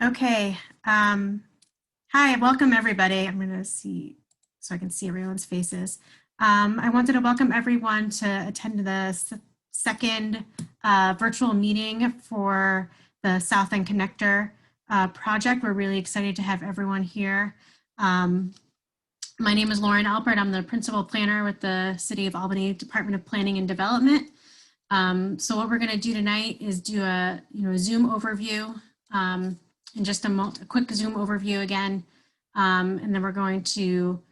Okay. Hi, welcome everybody. I'm going to see so I can see everyone's faces. I wanted to welcome everyone to attend the second virtual meeting for the South End Connector project. We're really excited to have everyone here. My name is Lauren Alpert. I'm the principal planner with the City of Albany Department of Planning and Development. So what we're going to do tonight is do a Zoom overview. And just a quick Zoom overview again. And then we're going to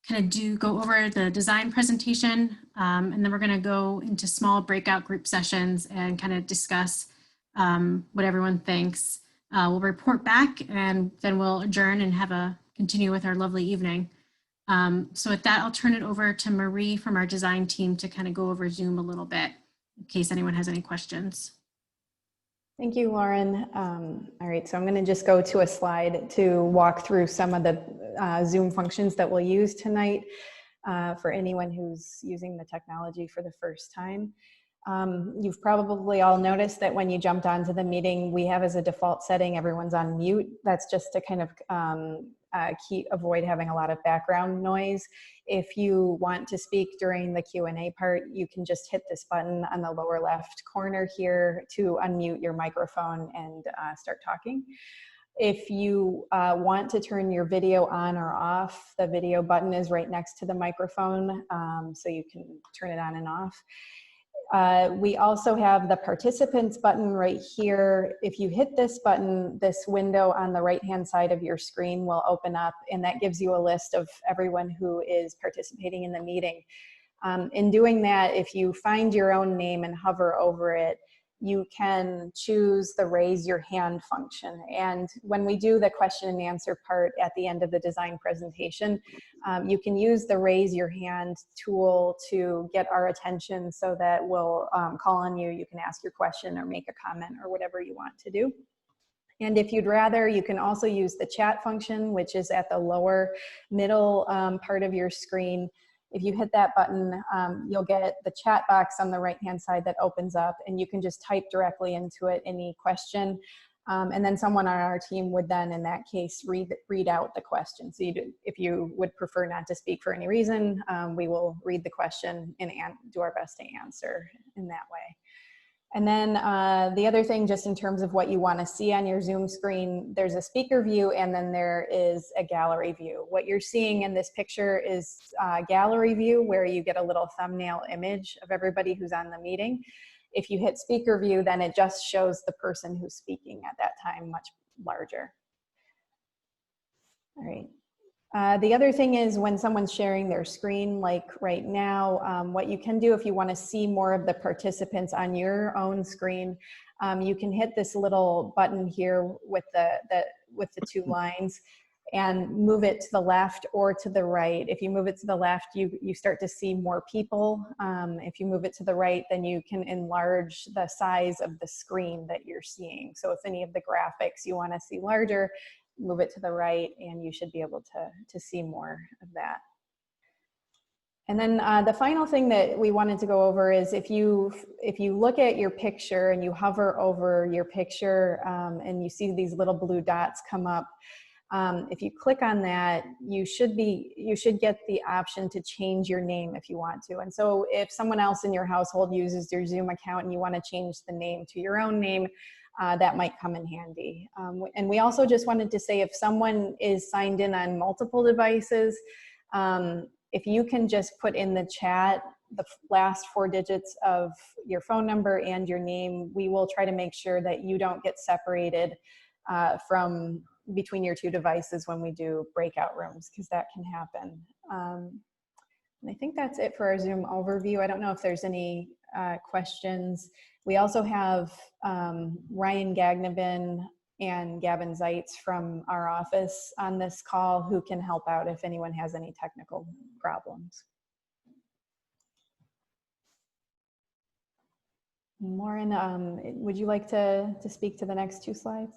kind of go over the design presentation. And then we're going to go into small breakout group sessions and kind of discuss what everyone thinks. We'll report back and then we'll adjourn and continue with our lovely evening. So with that, I'll turn it over to Marie from our design team to kind of go over Zoom a little bit in case anyone has any questions. Thank you, Lauren. All right, so I'm going to just go to a slide to walk through some of the Zoom functions that we'll use tonight for anyone who's using the technology for the first time. You've probably all noticed that when you jumped onto the meeting, we have as a default setting, everyone's on mute. That's just to kind of avoid having a lot of background noise. If you want to speak during the Q&A part, you can just hit this button on the lower left corner here to unmute your microphone and start talking. If you want to turn your video on or off, the video button is right next to the microphone, so you can turn it on and off. We also have the participants button right here. If you hit this button, this window on the right-hand side of your screen will open up, and that gives you a list of everyone who is participating in the meeting. In doing that, if you find your own name and hover over it, you can choose the raise your hand function. And when we do the question and answer part at the end of the design presentation, you can use the raise your hand tool to get our attention so that we'll call on you. You can ask your question or make a comment or whatever you want to do. And if you'd rather, you can also use the chat function, which is at the lower middle part of your screen. If you hit that button, you'll get the chat box on the right-hand side that opens up, and you can just type directly into it any question. And then someone on our team would then, in that case, read out the question. So if you would prefer not to speak for any reason, we will read the question and do our best to answer in that way. And then the other thing, just in terms of what you want to see on your Zoom screen, there's a speaker view and then there is a gallery view. What you're seeing in this picture is a gallery view where you get a little thumbnail image of everybody who's on the meeting. If you hit speaker view, then it just shows the person who's speaking at that time much larger. All right. The other thing is when someone's sharing their screen, like right now, what you can do if you want to see more of the participants on your own screen, you can hit this little button here with the two lines and move it to the left or to the right. If you move it to the left, you start to see more people. If you move it to the right, then you can enlarge the size of the screen that you're seeing. So if any of the graphics you want to see larger, move it to the right and you should be able to see more of that. And then the final thing that we wanted to go over is if you look at your picture and you hover over your picture and you see these little blue dots come up, if you click on that, you should get the option to change your name if you want to. And so if someone else in your household uses your Zoom account and you want to change the name to your own name, that might come in handy. And we also just wanted to say if someone is signed in on multiple devices, if you can just put in the chat the last 4 digits of your phone number and your name, we will try to make sure that you don't get separated from between your two devices when we do breakout rooms, because that can happen. And I think that's it for our Zoom overview. I don't know if there's any questions. We also have Ryan Gagnabin and Gavin Zeitz from our office on this call who can help out if anyone has any technical problems. Lauren, would you like to speak to the next 2 slides?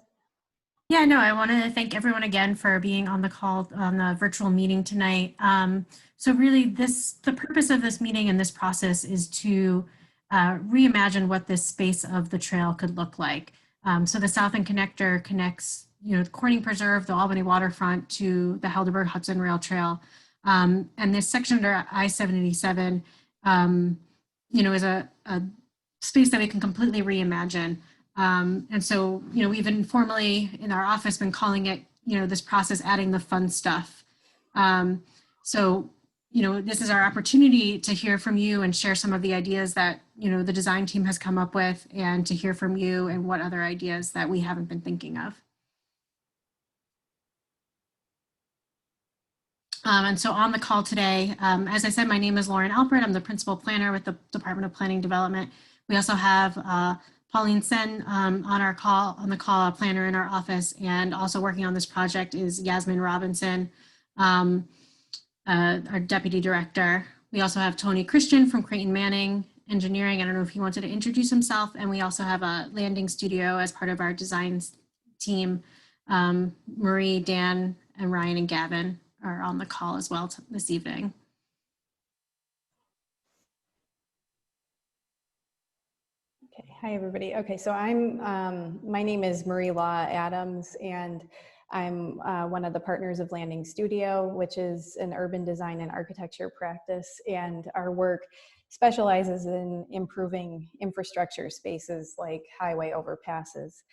Yeah, no, I want to thank everyone again for being on the call on the virtual meeting tonight. So really the purpose of this meeting and this process is to reimagine what this space of the trail could look like. So the South End Connector connects the Corning Preserve, the Albany waterfront to the Helderberg Hudson Rail Trail. And this section under I-787, is a space that we can completely reimagine. And so, we've informally in our office been calling it, this process adding the fun stuff. So, this is our opportunity to hear from you and share some of the ideas that, the design team has come up with, and to hear from you and what other ideas that we haven't been thinking of. And so on the call today, as I said, my name is Lauren Alpert. I'm the principal planner with the Department of Planning Development. We also have Pauline Sen on the call, a planner in our office, and also working on this project is Yasmin Robinson, our deputy director. We also have Tony Christian from Creighton Manning Engineering. I don't know if he wanted to introduce himself. And we also have a landing studio as part of our design team. Marie, Dan, and Ryan and Gavin are on the call as well this evening. Okay, hi everybody. Okay, so my name is Marie Law Adams, and I'm one of the partners of Landing Studio, which is an urban design and architecture practice, and our work specializes in improving infrastructure spaces like highway overpasses.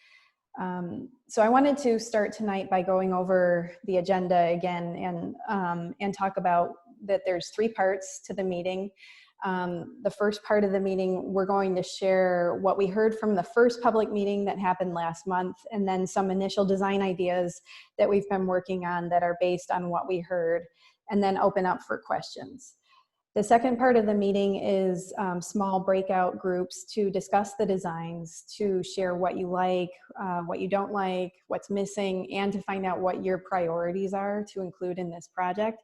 So I wanted to start tonight by going over the agenda again and talk about that there's 3 parts to the meeting. The first part of the meeting, we're going to share what we heard from the first public meeting that happened last month, and then some initial design ideas that we've been working on that are based on what we heard, and then open up for questions. The second part of the meeting is small breakout groups to discuss the designs, to share what you like, what you don't like, what's missing, and to find out what your priorities are to include in this project.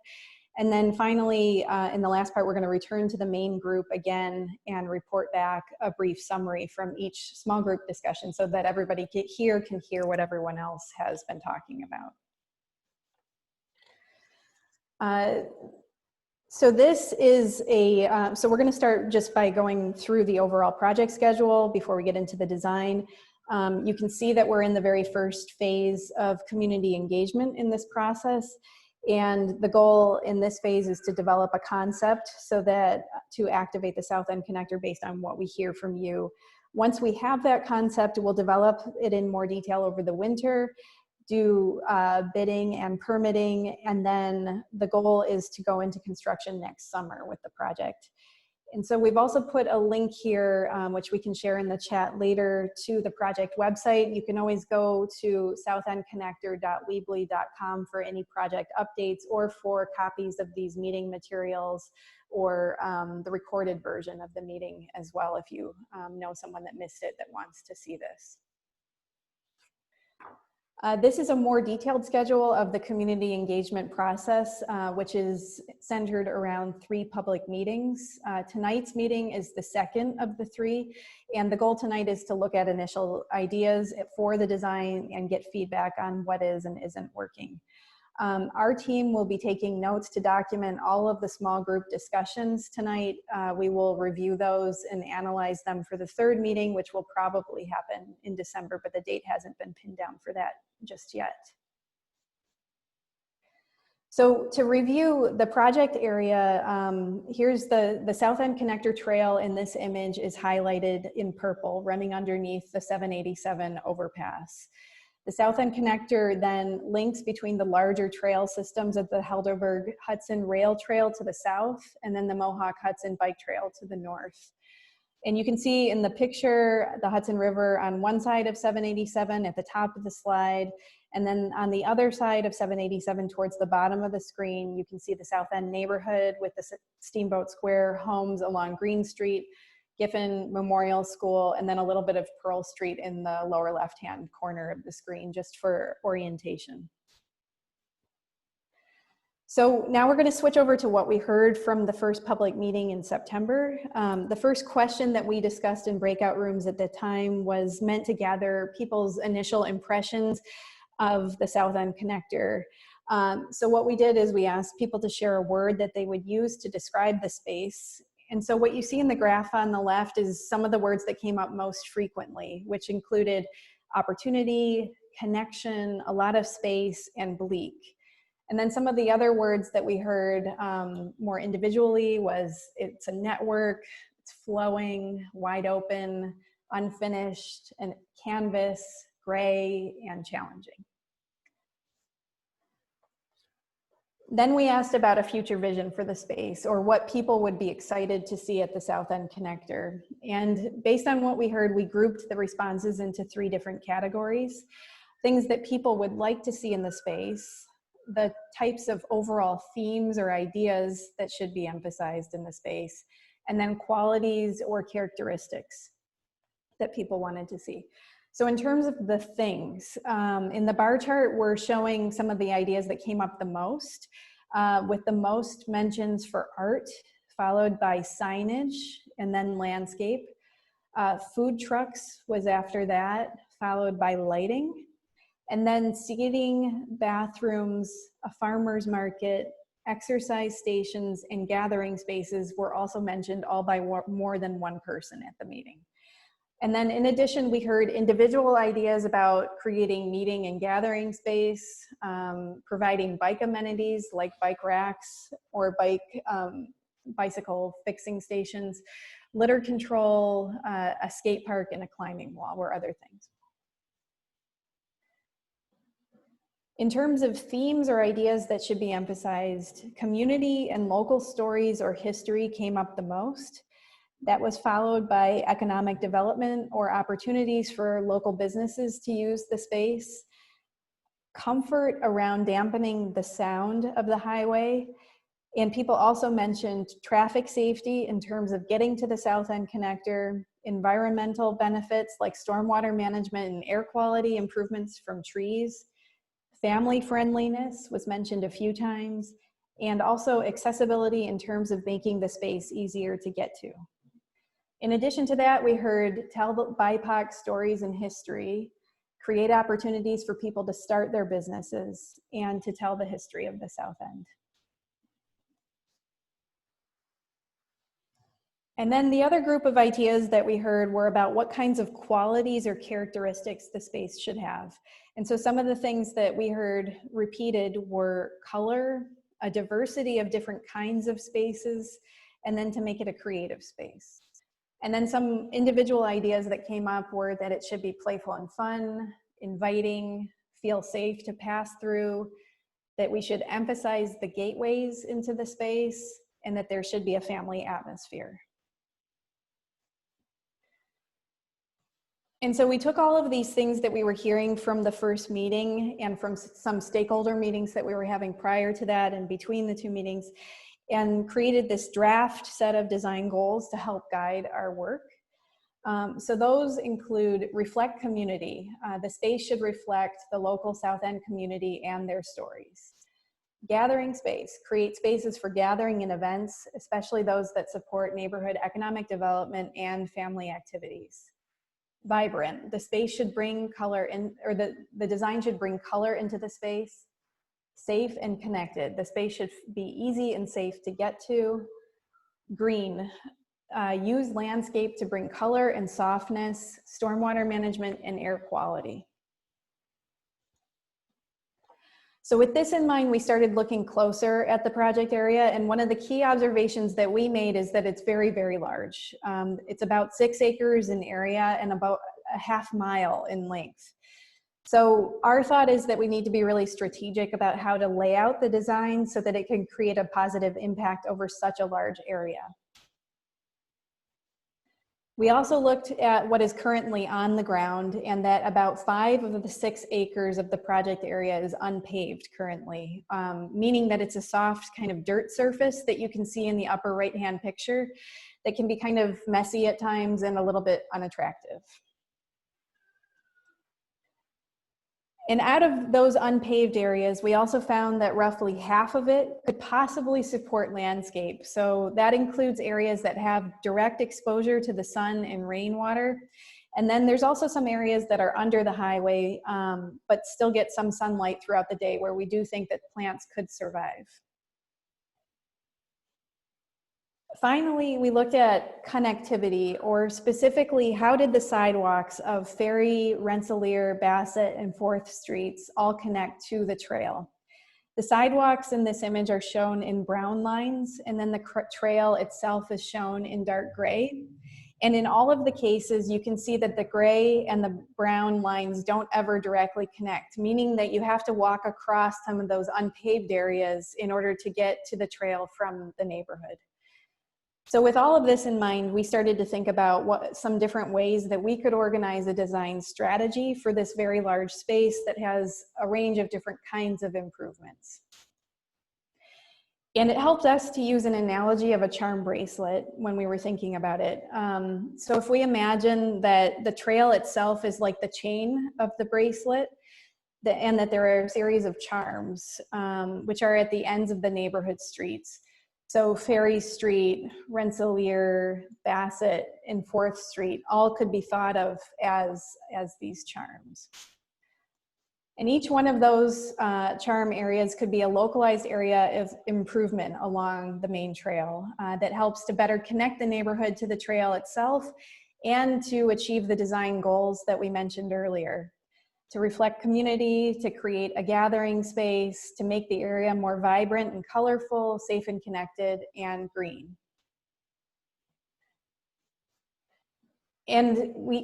And then finally, in the last part, we're going to return to the main group again and report back a brief summary from each small group discussion so that everybody here can hear what everyone else has been talking about. So this is so we're going to start just by going through the overall project schedule before we get into the design. You can see that we're in the very first phase of community engagement in this process. And the goal in this phase is to develop a concept so that to activate the South End Connector based on what we hear from you. Once we have that concept, we'll develop it in more detail over the winter, do bidding and permitting, and then the goal is to go into construction next summer with the project. And so we've also put a link here, which we can share in the chat later, to the project website. You can always go to southendconnector.weebly.com for any project updates or for copies of these meeting materials or the recorded version of the meeting as well if you know someone that missed it that wants to see this. This is a more detailed schedule of the community engagement process, which is centered around 3 public meetings. Tonight's meeting is the second of the 3, and the goal tonight is to look at initial ideas for the design and get feedback on what is and isn't working. Our team will be taking notes to document all of the small group discussions tonight. We will review those and analyze them for the 3rd meeting, which will probably happen in December, but the date hasn't been pinned down for that just yet. So to review the project area, here's the South End Connector Trail in this image is highlighted in purple, running underneath the 787 overpass. The South End Connector then links between the larger trail systems of the Helderberg Hudson Rail Trail to the south, and then the Mohawk Hudson Bike Trail to the north. And you can see in the picture the Hudson River on one side of 787 at the top of the slide, and then on the other side of 787 towards the bottom of the screen, you can see the South End neighborhood with the Steamboat Square homes along Green Street, Giffen Memorial School, and then a little bit of Pearl Street in the lower left-hand corner of the screen, just for orientation. So now we're going to switch over to what we heard from the first public meeting in September. The first question that we discussed in breakout rooms at the time was meant to gather people's initial impressions of the South End Connector. So what we did is we asked people to share a word that they would use to describe the space. And so what you see in the graph on the left is some of the words that came up most frequently, which included opportunity, connection, a lot of space, and bleak. And then some of the other words that we heard more individually was it's a network, it's flowing, wide open, unfinished, and canvas, gray, and challenging. Then we asked about a future vision for the space, or what people would be excited to see at the South End Connector. And based on what we heard, we grouped the responses into 3 different categories. Things that people would like to see in the space, the types of overall themes or ideas that should be emphasized in the space, and then qualities or characteristics that people wanted to see. So in terms of the things, in the bar chart, we're showing some of the ideas that came up the most, with the most mentions for art, followed by signage, and then landscape. Food trucks was after that, followed by lighting, and then seating, bathrooms, a farmer's market, exercise stations, and gathering spaces were also mentioned, all by more than one person at the meeting. And then in addition, we heard individual ideas about creating meeting and gathering space, providing bike amenities like bike racks or bicycle fixing stations, litter control, a skate park, and a climbing wall were other things. In terms of themes or ideas that should be emphasized, community and local stories or history came up the most. That was followed by economic development or opportunities for local businesses to use the space, comfort around dampening the sound of the highway, and people also mentioned traffic safety in terms of getting to the South End Connector, environmental benefits like stormwater management and air quality improvements from trees, family friendliness was mentioned a few times, and also accessibility in terms of making the space easier to get to. In addition to that, we heard tell the BIPOC stories and history, create opportunities for people to start their businesses, and to tell the history of the South End. And then the other group of ideas that we heard were about what kinds of qualities or characteristics the space should have. And so some of the things that we heard repeated were color, a diversity of different kinds of spaces, and then to make it a creative space. And then some individual ideas that came up were that it should be playful and fun, inviting, feel safe to pass through, that we should emphasize the gateways into the space, and that there should be a family atmosphere. And so we took all of these things that we were hearing from the first meeting and from some stakeholder meetings that we were having prior to that and between the 2 meetings, and created this draft set of design goals to help guide our work. So those include reflect community. The space should reflect the local South End community and their stories. Gathering space, create spaces for gathering and events, especially those that support neighborhood economic development and family activities. Vibrant, the space should bring color in, or the design should bring color into the space. Safe and connected, the space should be easy and safe to get to. Green, use landscape to bring color and softness, stormwater management, and air quality. So with this in mind, we started looking closer at the project area, and one of the key observations that we made is that it's very, very large. It's about 6 acres in area and about a half mile in length. So our thought is that we need to be really strategic about how to lay out the design so that it can create a positive impact over such a large area. We also looked at what is currently on the ground, and that about 5 of the 6 acres of the project area is unpaved currently, meaning that it's a soft kind of dirt surface that you can see in the upper right-hand picture that can be kind of messy at times and a little bit unattractive. And out of those unpaved areas, we also found that roughly half of it could possibly support landscape. So that includes areas that have direct exposure to the sun and rainwater. And then there's also some areas that are under the highway, but still get some sunlight throughout the day, where we do think that plants could survive. Finally, we looked at connectivity, or specifically, how did the sidewalks of Ferry, Rensselaer, Bassett, and 4th Streets all connect to the trail? The sidewalks in this image are shown in brown lines, and then the trail itself is shown in dark gray. And in all of the cases, you can see that the gray and the brown lines don't ever directly connect, meaning that you have to walk across some of those unpaved areas in order to get to the trail from the neighborhood. So with all of this in mind, we started to think about some different ways that we could organize a design strategy for this very large space that has a range of different kinds of improvements. And it helped us to use an analogy of a charm bracelet when we were thinking about it. So if we imagine that the trail itself is like the chain of the bracelet, and that there are a series of charms, which are at the ends of the neighborhood streets. So Ferry Street, Rensselaer, Bassett, and 4th Street all could be thought of as these charms. And each one of those charm areas could be a localized area of improvement along the main trail that helps to better connect the neighborhood to the trail itself and to achieve the design goals that we mentioned earlier. To reflect community, to create a gathering space, to make the area more vibrant and colorful, safe and connected, and green. And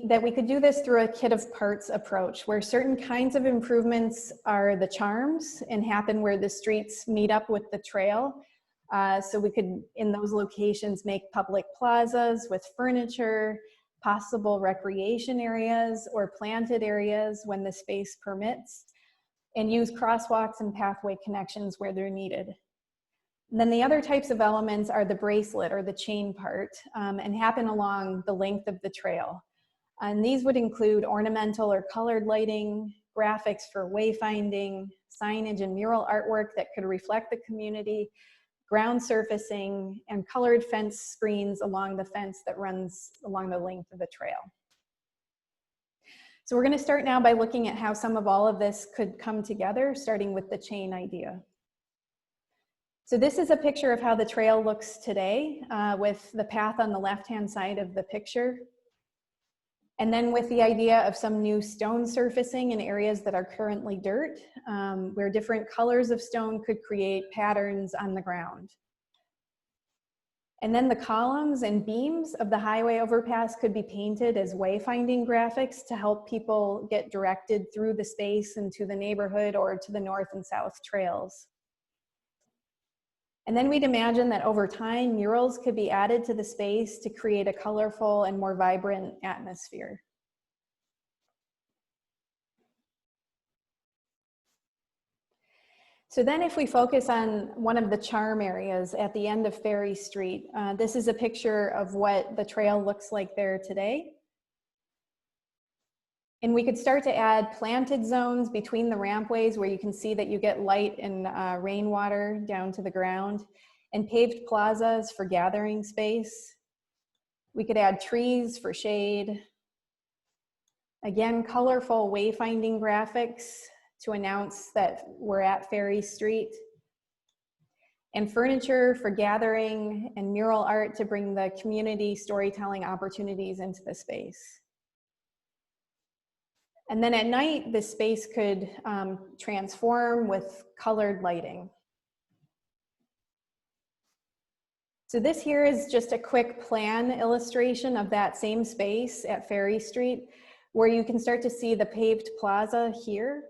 that we could do this through a kit of parts approach, where certain kinds of improvements are the charms and happen where the streets meet up with the trail. So we could, in those locations, make public plazas with furniture, possible recreation areas or planted areas when the space permits, and use crosswalks and pathway connections where they're needed. And then the other types of elements are the bracelet or the chain part, and happen along the length of the trail. And these would include ornamental or colored lighting, graphics for wayfinding, signage and mural artwork that could reflect the community, ground surfacing, and colored fence screens along the fence that runs along the length of the trail. So we're going to start now by looking at how some of all of this could come together, starting with the chain idea. So this is a picture of how the trail looks today, with the path on the left-hand side of the picture. And then with the idea of some new stone surfacing in areas that are currently dirt, where different colors of stone could create patterns on the ground. And then the columns and beams of the highway overpass could be painted as wayfinding graphics to help people get directed through the space and to the neighborhood or to the north and south trails. And then we'd imagine that over time, murals could be added to the space to create a colorful and more vibrant atmosphere. So then if we focus on one of the charm areas at the end of Ferry Street, this is a picture of what the trail looks like there today. And we could start to add planted zones between the rampways where you can see that you get light and rainwater down to the ground, and paved plazas for gathering space. We could add trees for shade. Again, colorful wayfinding graphics to announce that we're at Ferry Street. And furniture for gathering and mural art to bring the community storytelling opportunities into the space. And then at night, this space could transform with colored lighting. So this here is just a quick plan illustration of that same space at Ferry Street, where you can start to see the paved plaza here,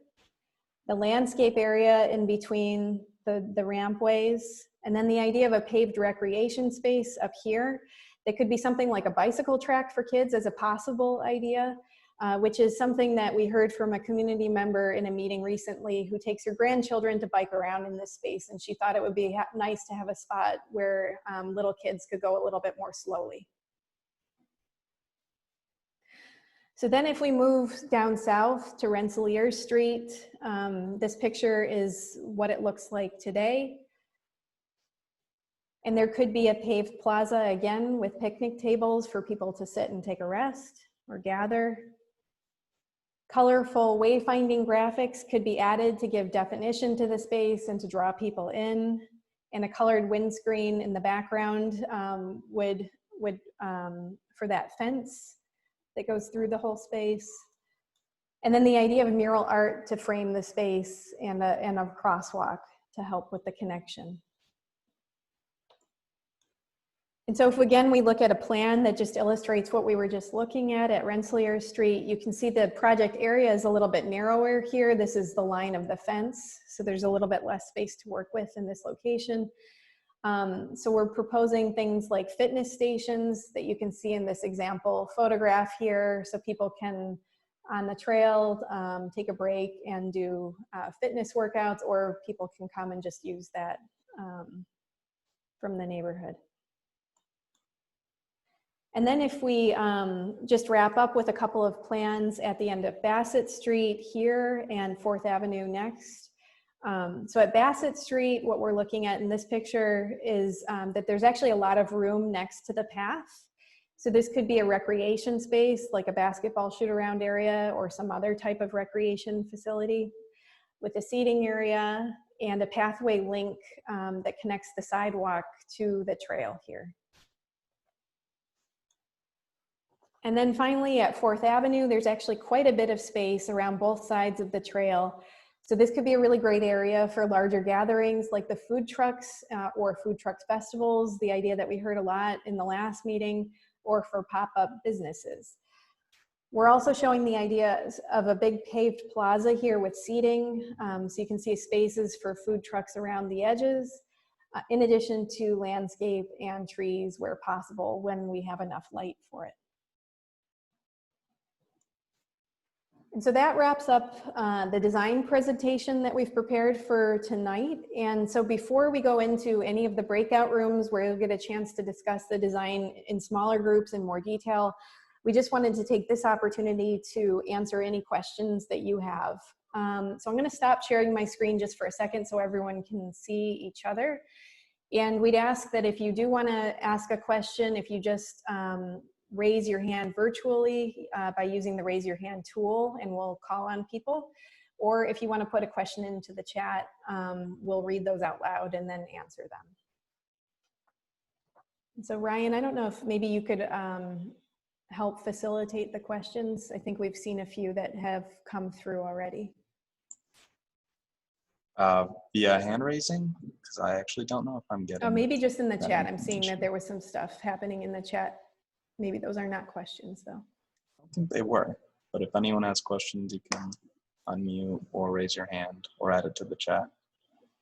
the landscape area in between the rampways, and then the idea of a paved recreation space up here. That could be something like a bicycle track for kids as a possible idea, which is something that we heard from a community member in a meeting recently who takes her grandchildren to bike around in this space, and she thought it would be nice to have a spot where little kids could go a little bit more slowly. So then if we move down south to Rensselaer Street, this picture is what it looks like today. And there could be a paved plaza again with picnic tables for people to sit and take a rest or gather. Colorful wayfinding graphics could be added to give definition to the space and to draw people in. and a colored windscreen in the background would for that fence that goes through the whole space. And then the idea of mural art to frame the space and a crosswalk to help with the connection. And so if again, we look at a plan that just illustrates what we were just looking at Rensselaer Street, you can see the project area is a little bit narrower here. This is the line of the fence. So there's a little bit less space to work with in this location. So we're proposing things like fitness stations that you can see in this example photograph here. So people can, on the trail, take a break and do fitness workouts, or people can come and just use that from the neighborhood. And then if we just wrap up with a couple of plans at the end of Bassett Street here and 4th Avenue next. So at Bassett Street, what we're looking at in this picture is that there's actually a lot of room next to the path. So this could be a recreation space, like a basketball shoot around area or some other type of recreation facility with a seating area and a pathway link that connects the sidewalk to the trail here. And then finally at 4th Avenue, there's actually quite a bit of space around both sides of the trail. So this could be a really great area for larger gatherings like the food trucks or food trucks festivals, the idea that we heard a lot in the last meeting, or for pop-up businesses. We're also showing the idea of a big paved plaza here with seating. So you can see spaces for food trucks around the edges, in addition to landscape and trees where possible when we have enough light for it. And so that wraps up the design presentation that we've prepared for tonight. And so before we go into any of the breakout rooms where you'll get a chance to discuss the design in smaller groups in more detail, we just wanted to take this opportunity to answer any questions that you have. So I'm going to stop sharing my screen just for a second so everyone can see each other. And we'd ask that if you do want to ask a question, if you just raise your hand virtually by using the raise your hand tool, and we'll call on people. Or if you want to put a question into the chat, we'll read those out loud and then answer them. So Ryan, I don't know if maybe you could help facilitate the questions. I think we've seen a few that have come through already. Via hand raising, because I actually don't know if I'm getting. Oh, maybe just in the chat. I'm seeing that there was some stuff happening in the chat. Maybe those are not questions though. I don't think they were, but if anyone has questions, you can unmute or raise your hand or add it to the chat.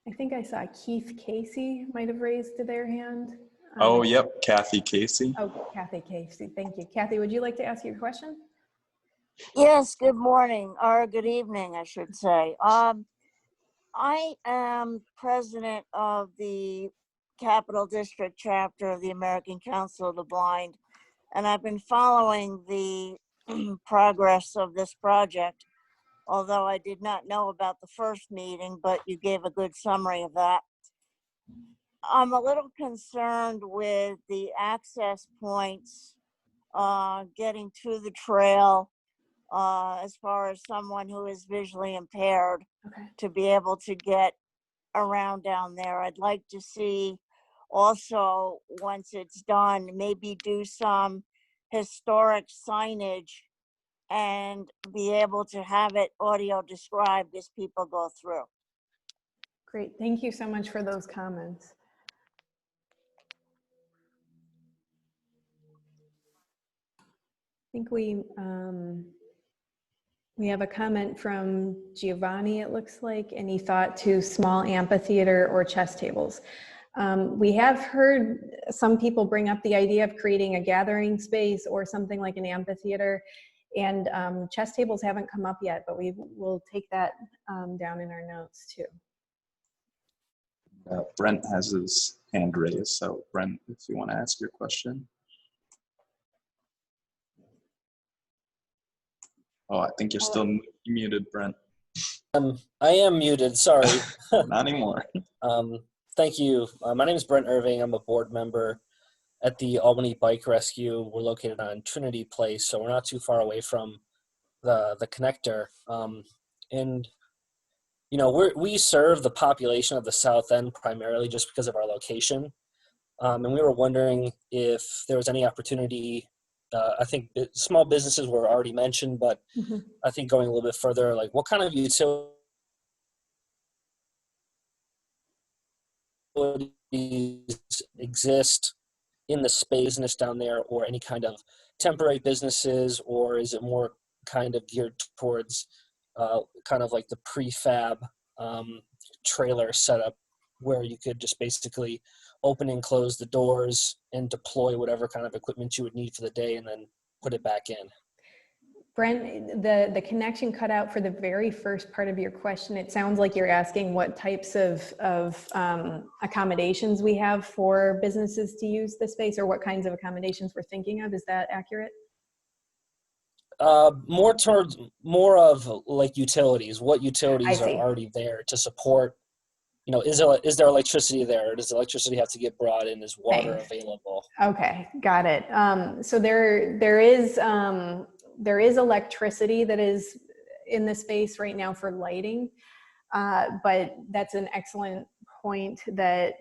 I think I saw Keith Casey might have raised their hand. Oh, yep, Kathy Casey. Oh, Kathy Casey, thank you. Kathy, would you like to ask your question? Yes, good morning, or good evening, I should say. I am president of the Capital District chapter of the American Council of the Blind, and I've been following the progress of this project, although I did not know about the first meeting, but you gave a good summary of that. I'm a little concerned with the access points getting to the trail as far as someone who is visually impaired to be able to get around down there. I'd like to see also, once it's done, maybe do some historic signage and be able to have it audio described as people go through. Great, thank you so much for those comments. I think we have a comment from Giovanni, it looks like, and he thought to small amphitheater or chess tables. We have heard some people bring up the idea of creating a gathering space or something like an amphitheater, and chess tables haven't come up yet, but we will take that down in our notes too. Brent has his hand raised, so Brent, if you want to ask your question. Oh, I think you're still muted, Brent. I am muted, sorry. Not anymore. Thank you. My name is Brent Irving. I'm a board member at the Albany Bike Rescue. We're located on Trinity Place, so we're not too far away from the connector. And we serve the population of the South End primarily just because of our location. And we were wondering if there was any opportunity. I think small businesses were already mentioned, but Mhm. I think going a little bit further, like what kind of utilities exist in the business down there, or any kind of temporary businesses, or is it more kind of geared towards kind of like the prefab trailer setup where you could just basically open and close the doors and deploy whatever kind of equipment you would need for the day and then put it back in? Brent, the connection cut out for the very first part of your question. It sounds like you're asking what types of accommodations we have for businesses to use the space, or what kinds of accommodations we're thinking of. Is that accurate? More of like utilities. What I utilities are see. already there to support? Is there electricity there? Or does electricity have to get brought in? Is water Thanks. available? Okay, got it. So there is electricity that is in the space right now for lighting, but that's an excellent point that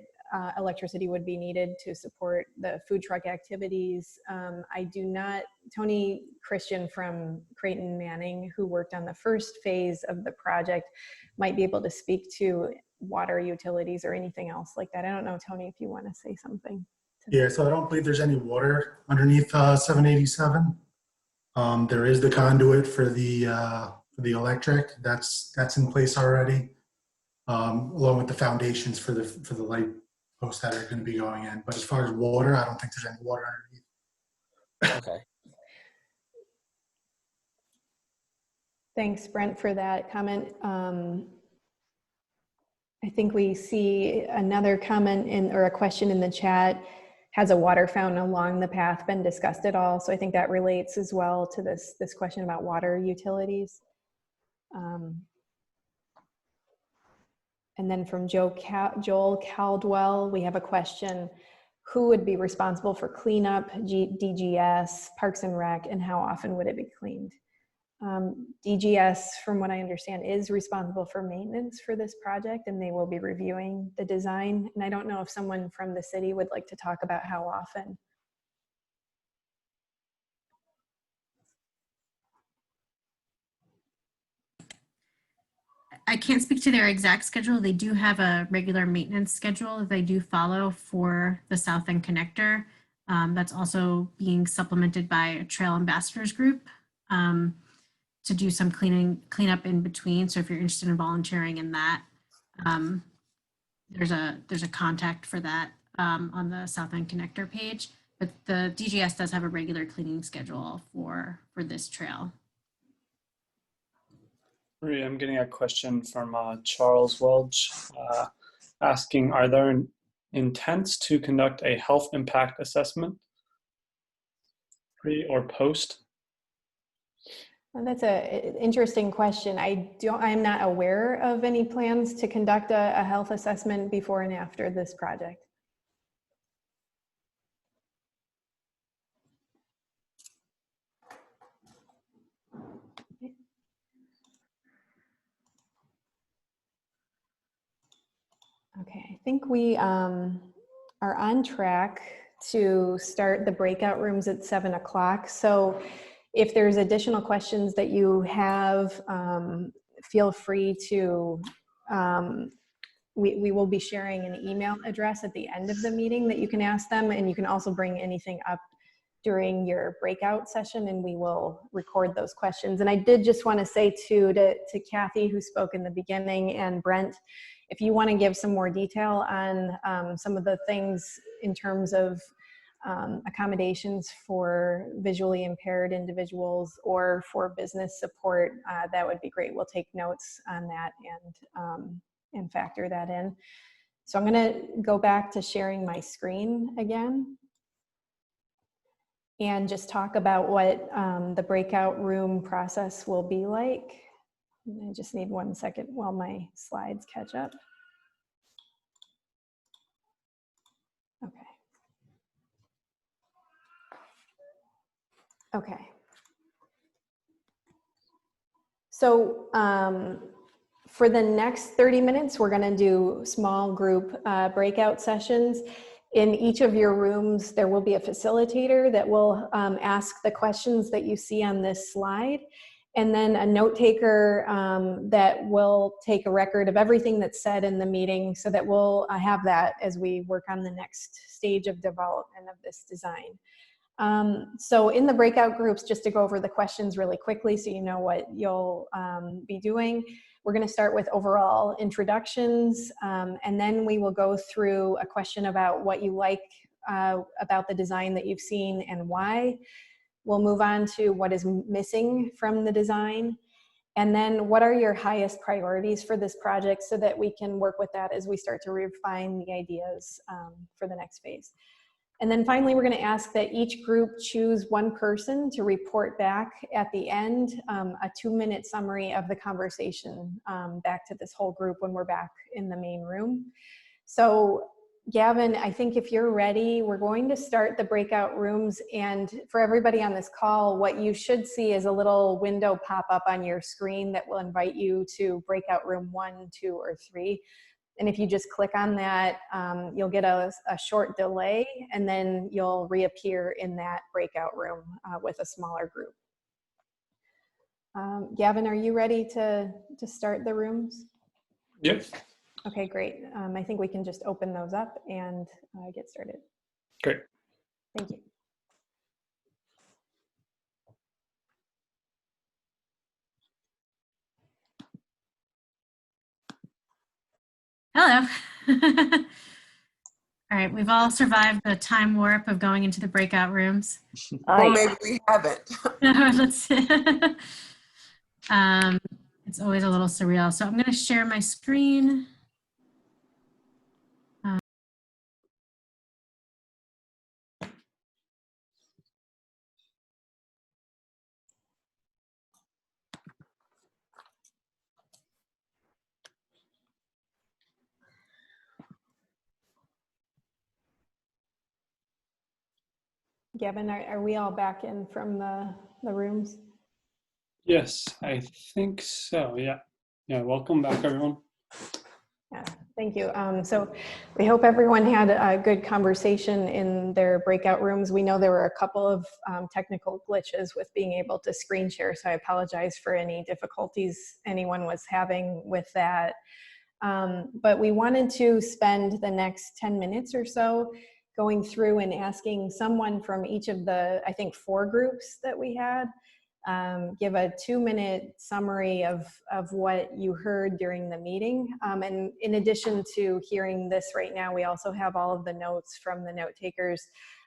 electricity would be needed to support the food truck activities. I do not, Tony Christian from Creighton Manning, who worked on the first phase of the project, might be able to speak to water utilities or anything else like that. I don't know, Tony, if you want to say something. Yeah, so I don't believe there's any water underneath 787. There is the conduit for the electric. That's in place already, along with the foundations for the light posts that are going to be going in. But as far as water, I don't think there's any water underneath. Okay. Thanks, Brent, for that comment. I think we see another comment or a question in the chat. Has a water fountain along the path been discussed at all? So I think that relates as well to this question about water utilities. And then from Joel Caldwell, we have a question. Who would be responsible for cleanup, DGS, Parks and Rec, and how often would it be cleaned? DGS, from what I understand, is responsible for maintenance for this project, and they will be reviewing the design. And I don't know if someone from the city would like to talk about how often. I can't speak to their exact schedule. They do have a regular maintenance schedule that they do follow for the South End connector. That's also being supplemented by a trail ambassadors group to do some cleanup in between. So if you're interested in volunteering in that, there's a contact for that on the South End connector page. But the DGS does have a regular cleaning schedule for this trail. I'm getting a question from Charles Welch asking, are there intents to conduct a health impact assessment pre or post? Well, that's an interesting question. I'm not aware of any plans to conduct a health assessment before and after this project. Okay, I think we are on track to start the breakout rooms at 7 o'clock. So if there's additional questions that you have, feel free to, we will be sharing an email address at the end of the meeting that you can ask them, and you can also bring anything up during your breakout session and we will record those questions. And I did just want to say too, to Kathy, who spoke in the beginning, and Brent, if you want to give some more detail on some of the things in terms of accommodations for visually impaired individuals or for business support, that would be great. We'll take notes on that and factor that in. So I'm going to go back to sharing my screen again and just talk about what the breakout room process will be like. I just need 1 second while my slides catch up. Okay. Okay. So For the next 30 minutes, we're going to do small group breakout sessions. In each of your rooms, there will be a facilitator that will ask the questions that you see on this slide, and then a note taker that will take a record of everything that's said in the meeting, so that we'll have that as we work on the next stage of development of this design. So in the breakout groups, just to go over the questions really quickly so you know what you'll be doing, we're going to start with overall introductions, and then we will go through a question about what you like about the design that you've seen and why. We'll move on to what is missing from the design, and then what are your highest priorities for this project, so that we can work with that as we start to refine the ideas for the next phase. And then finally, we're going to ask that each group choose one person to report back at the end, a 2-minute summary of the conversation back to this whole group when we're back in the main room. So Gavin, I think if you're ready, we're going to start the breakout rooms. And for everybody on this call, what you should see is a little window pop up on your screen that will invite you to breakout room 1, 2, or 3. And if you just click on that, you'll get a short delay, and then you'll reappear in that breakout room with a smaller group. Gavin, are you ready to start the rooms? Yep. Okay, great. I think we can just open those up and get started. Great. Thank you. Hello. All right, we've all survived the time warp of going into the breakout rooms. Well, maybe we haven't. Let's see. It's always a little surreal. So I'm going to share my screen. Gavin, are we all back in from the rooms? Yes, I think so. Yeah. Yeah. Welcome back, everyone. Yeah, thank you. So we hope everyone had a good conversation in their breakout rooms. We know there were a couple of technical glitches with being able to screen share, so I apologize for any difficulties anyone was having with that. But we wanted to spend the next 10 minutes or so going through and asking someone from each of the, I think, 4 groups that we had, give a 2-minute summary of what you heard during the meeting. And in addition to hearing this right now, we also have all of the notes from the note takers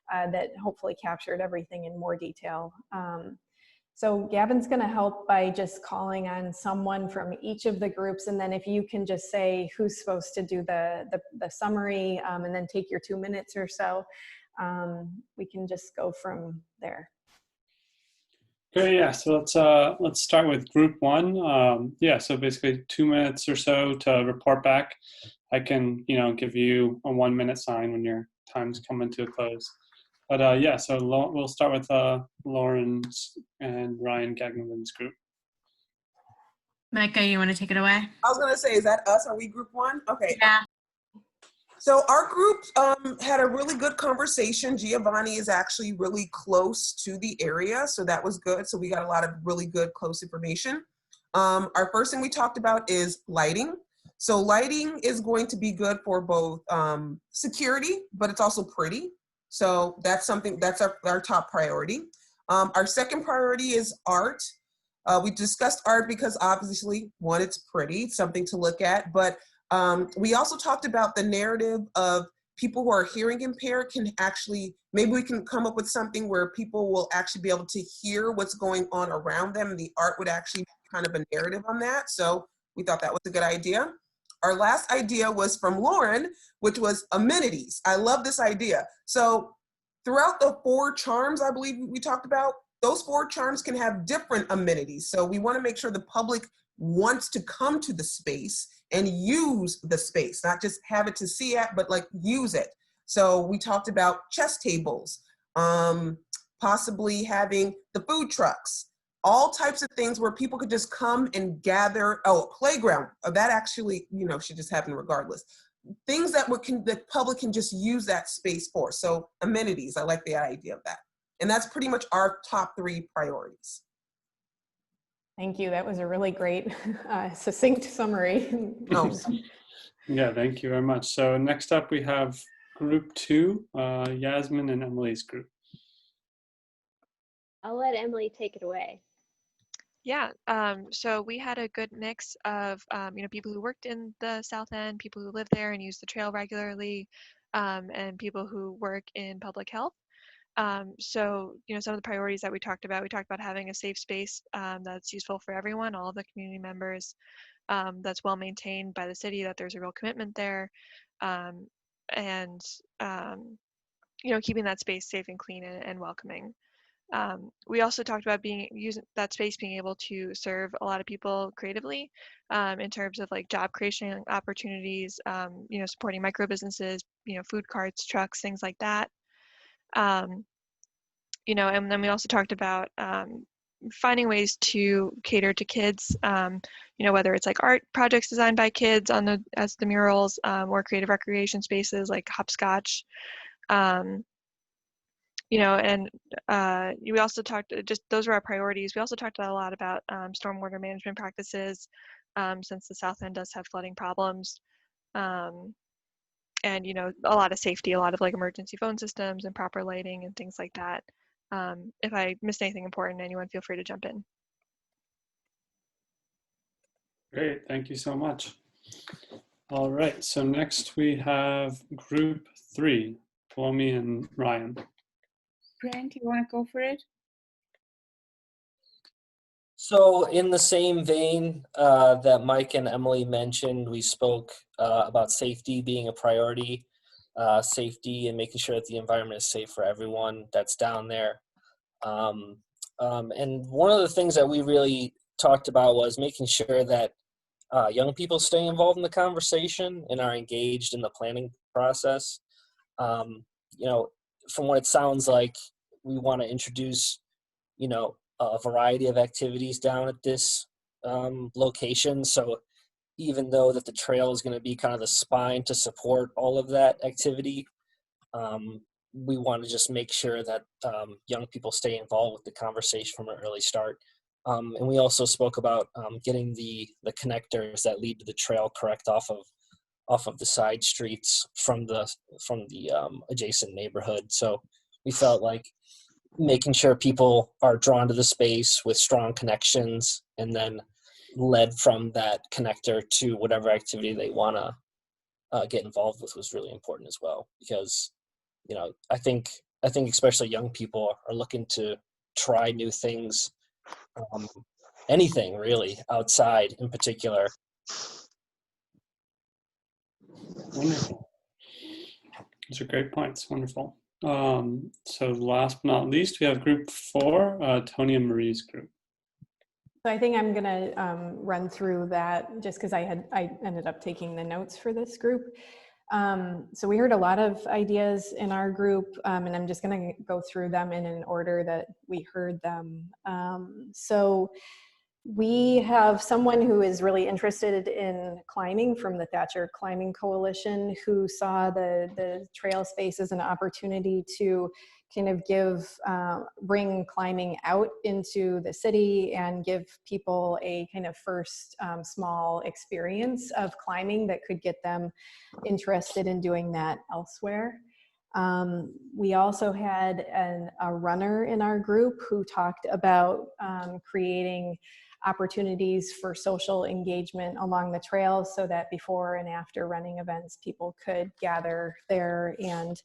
that hopefully captured everything in more detail. So Gavin's going to help by just calling on someone from each of the groups, and then if you can just say who's supposed to do the summary, and then take your 2 minutes or so, we can just go from there. Okay, yeah, so let's start with group 1. Yeah, so basically 2 minutes or so to report back. I can, give you a 1-minute sign when your time's coming to a close. But yeah, so we'll start with Lauren's and Ryan Gagnovin's group. Micah, you want to take it away? I was going to say, is that us? Are we group 1? Okay. Yeah. So our group had a really good conversation. Giovanni is actually really close to the area, so that was good. So we got a lot of really good, close information. Our first thing we talked about is lighting. So lighting is going to be good for both security, but it's also pretty. So that's something, that's our top priority. Our second priority is art. We discussed art because obviously, 1, it's pretty, it's something to look at, but we also talked about the narrative of people who are hearing impaired can actually, maybe we can come up with something where people will actually be able to hear what's going on around them. The art would actually be kind of a narrative on that. So we thought that was a good idea. Our last idea was from Lauren, which was amenities. I love this idea. So throughout the 4 charms, I believe we talked about, those 4 charms can have different amenities. So we want to make sure the public wants to come to the space and use the space, not just have it to see at, but like use it. So we talked about chess tables, possibly having the food trucks, all types of things where people could just come and gather. Oh, a playground. That actually, should just happen regardless. Things that the public can just use that space for. So amenities, I like the idea of that. And that's pretty much our top 3 priorities. Thank you. That was a really great, succinct summary. Oh, Yeah, thank you very much. So next up we have group 2, Yasmin and Emily's group. I'll let Emily take it away. Yeah, so we had a good mix of, people who worked in the South End, people who live there and use the trail regularly, and people who work in public health. So, some of the priorities that we talked about having a safe space that's useful for everyone, all of the community members, that's well maintained by the city, that there's a real commitment there, and, keeping that space safe and clean and welcoming. We also talked about using that space being able to serve a lot of people creatively, in terms of like job creation opportunities, supporting micro businesses, food carts, trucks, things like that. And then we also talked about finding ways to cater to kids, whether it's like art projects designed by kids as the murals, or creative recreation spaces like hopscotch. And we also talked, those were our priorities. We also talked a lot about stormwater management practices, since the South End does have flooding problems. And, a lot of safety, a lot of like emergency phone systems and proper lighting and things like that. If I missed anything important, anyone feel free to jump in. Great, thank you so much. All right, so next we have group 3, Palomi and Ryan. Grant, you want to go for it? So in the same vein that Mike and Emily mentioned, we spoke about safety being a priority, safety and making sure that the environment is safe for everyone that's down there. And one of the things that we really talked about was making sure that young people stay involved in the conversation and are engaged in the planning process. From what it sounds like, we want to introduce, a variety of activities down at this location. So even though that the trail is going to be kind of the spine to support all of that activity, we want to just make sure that young people stay involved with the conversation from an early start. And we also spoke about getting the connectors that lead to the trail correct off of the side streets from the adjacent neighborhood. So we felt like making sure people are drawn to the space with strong connections and then led from that connector to whatever activity they want to get involved with was really important as well, because I think especially young people are looking to try new things, anything really outside in particular. Wonderful. Those are great points. Wonderful. So last but not least, we have group 4, Tony and Marie's group. So I think I'm going to run through that just because I ended up taking the notes for this group. So we heard a lot of ideas in our group, and I'm just going to go through them in an order that we heard them. So we have someone who is really interested in climbing from the Thatcher Climbing Coalition, who saw the trail space as an opportunity to kind of bring climbing out into the city and give people a kind of first small experience of climbing that could get them interested in doing that elsewhere. We also had a runner in our group who talked about creating opportunities for social engagement along the trail so that before and after running events, people could gather there and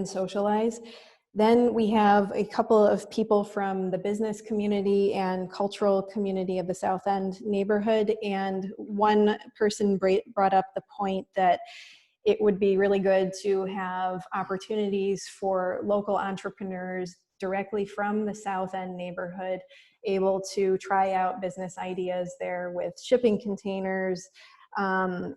socialize. Then we have a couple of people from the business community and cultural community of the South End neighborhood. And one person brought up the point that it would be really good to have opportunities for local entrepreneurs directly from the South End neighborhood able to try out business ideas there with shipping containers, that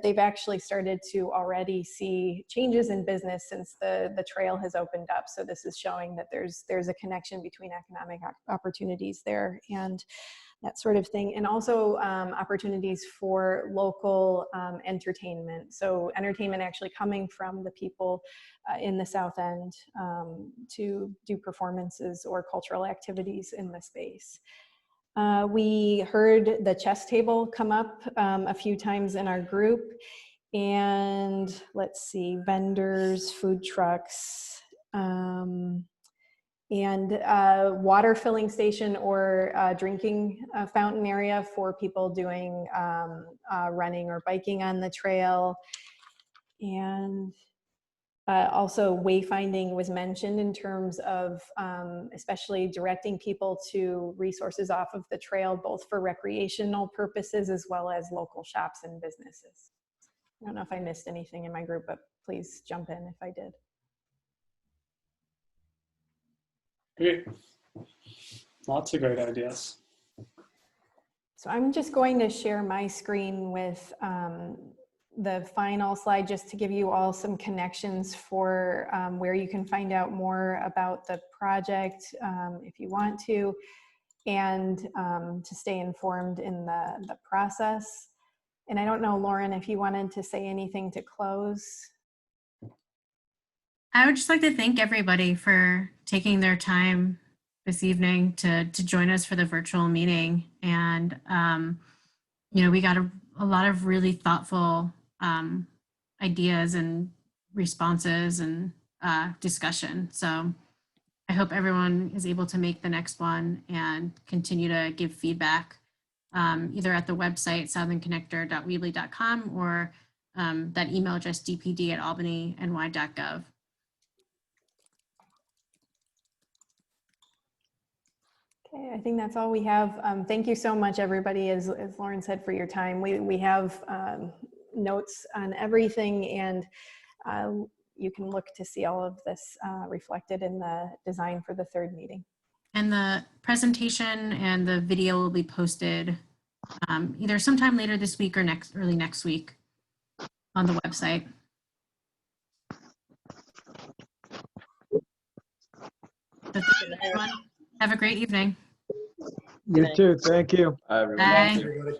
they've actually started to already see changes in business since the trail has opened up. So this is showing that there's a connection between economic opportunities there and that sort of thing, and also opportunities for local entertainment. So entertainment actually coming from the people in the South End to do performances or cultural activities in the space. We heard the chess table come up a few times in our group, and let's see, vendors, food trucks, and water filling station or drinking fountain area for people doing running or biking on the trail. And also wayfinding was mentioned in terms of especially directing people to resources off of the trail, both for recreational purposes as well as local shops and businesses. I don't know if I missed anything in my group, but please jump in if I did. Great. Lots of great ideas. So I'm just going to share my screen with the final slide just to give you all some connections for where you can find out more about the project if you want to, and to stay informed in the process. And I don't know, Lauren, if you wanted to say anything to close. I would just like to thank everybody for taking their time this evening to join us for the virtual meeting. And, you know, we got a lot of really thoughtful ideas and responses and discussion. So I hope everyone is able to make the next one and continue to give feedback either at the website southernconnector.weebly.com or that email address dpd@albanyny.gov. Okay, I think that's all we have. Thank you so much, everybody, as Lauren said, for your time. We have notes on everything, and you can look to see all of this reflected in the design for the third meeting. And the presentation and the video will be posted either sometime later this week or early next week on the website. So thank you, everyone. Have a great evening. You too. Thank you. Hi, everyone. Bye. Thanks, everybody.